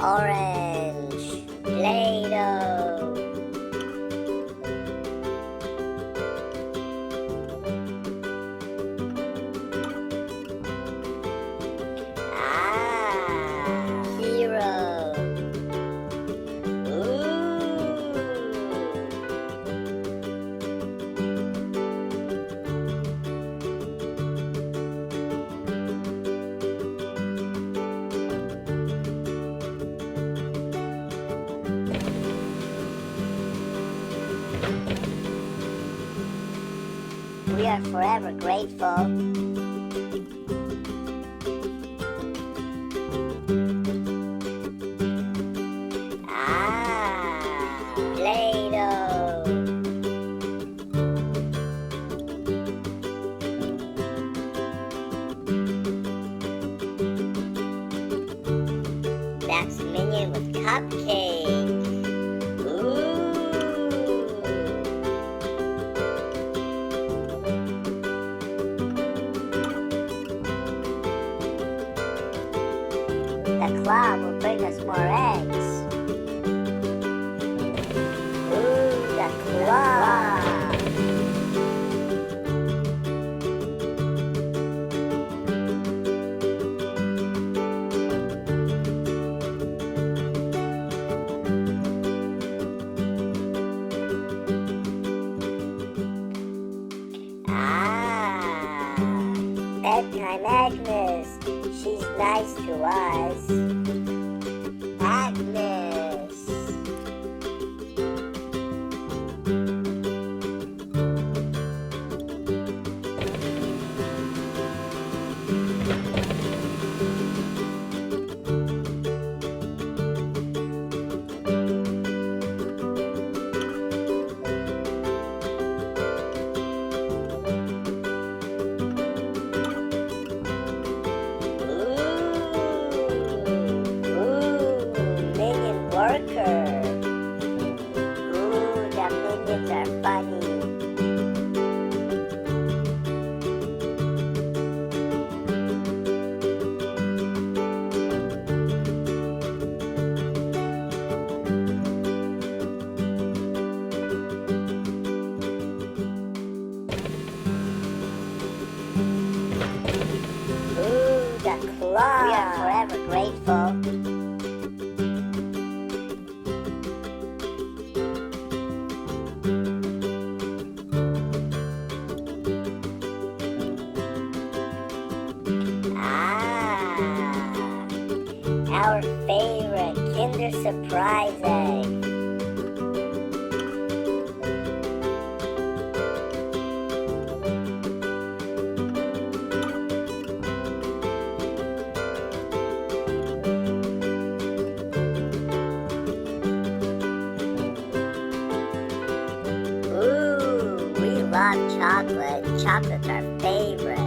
Orange. Play-doh. Hero. We are forever grateful. Play-doh. That's Minion with cupcake. The claw will bring us more eggs. The claw. Bedtime Agnes. She's nice to us. Agnes. Worker. The minions are funny. The claw. We are forever grateful. Our favorite KinderSurprise egg. We love chocolate. Chocolate's our favorite.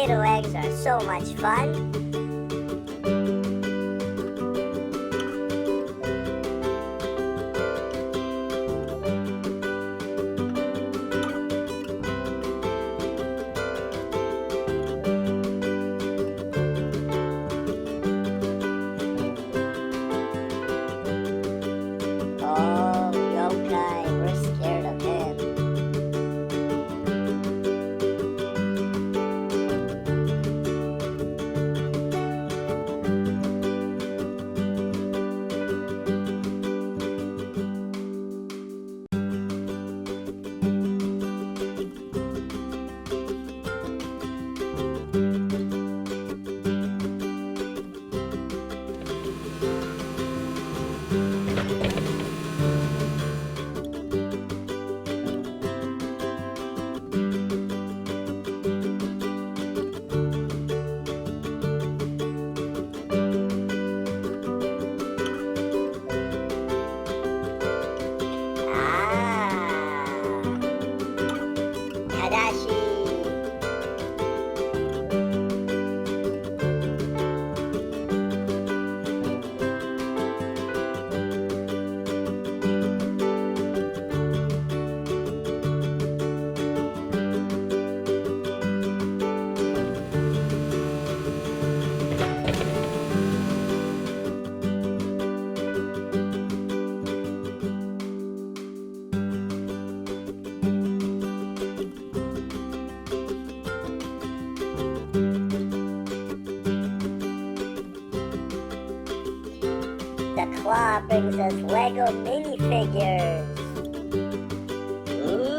Play-doh eggs are so much fun. Oh, yokai, we're scared of him. Tadashi. The claw brings us Lego minifigures. Ooh.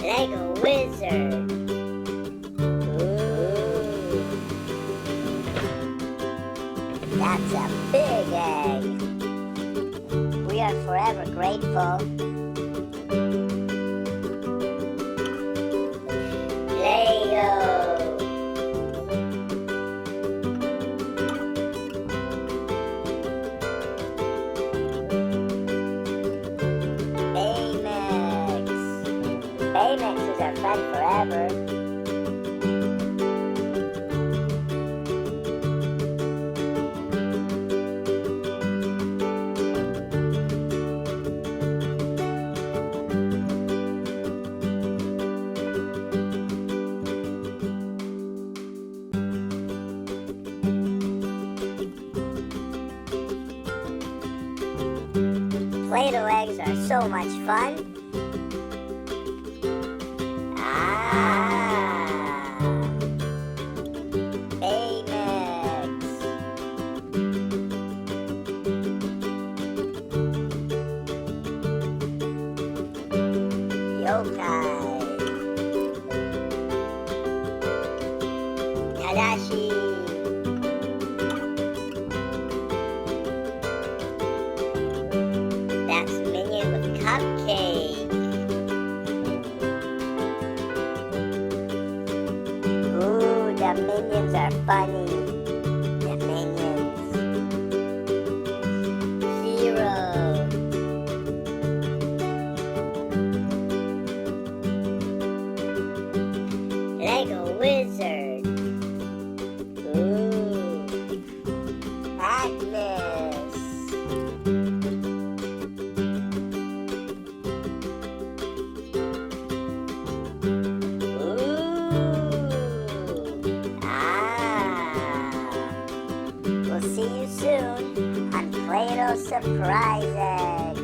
Lego wizard. Ooh. That's a big egg. We are forever grateful. Play-doh. Baymixes are fun forever. Play-doh eggs are so much fun. Baymix. Yokai. Tadashi. That's Minion with cupcake. The minions are funny. The minions. Zero. Lego wizard. Ooh. Agnes. Play-doh Surprises.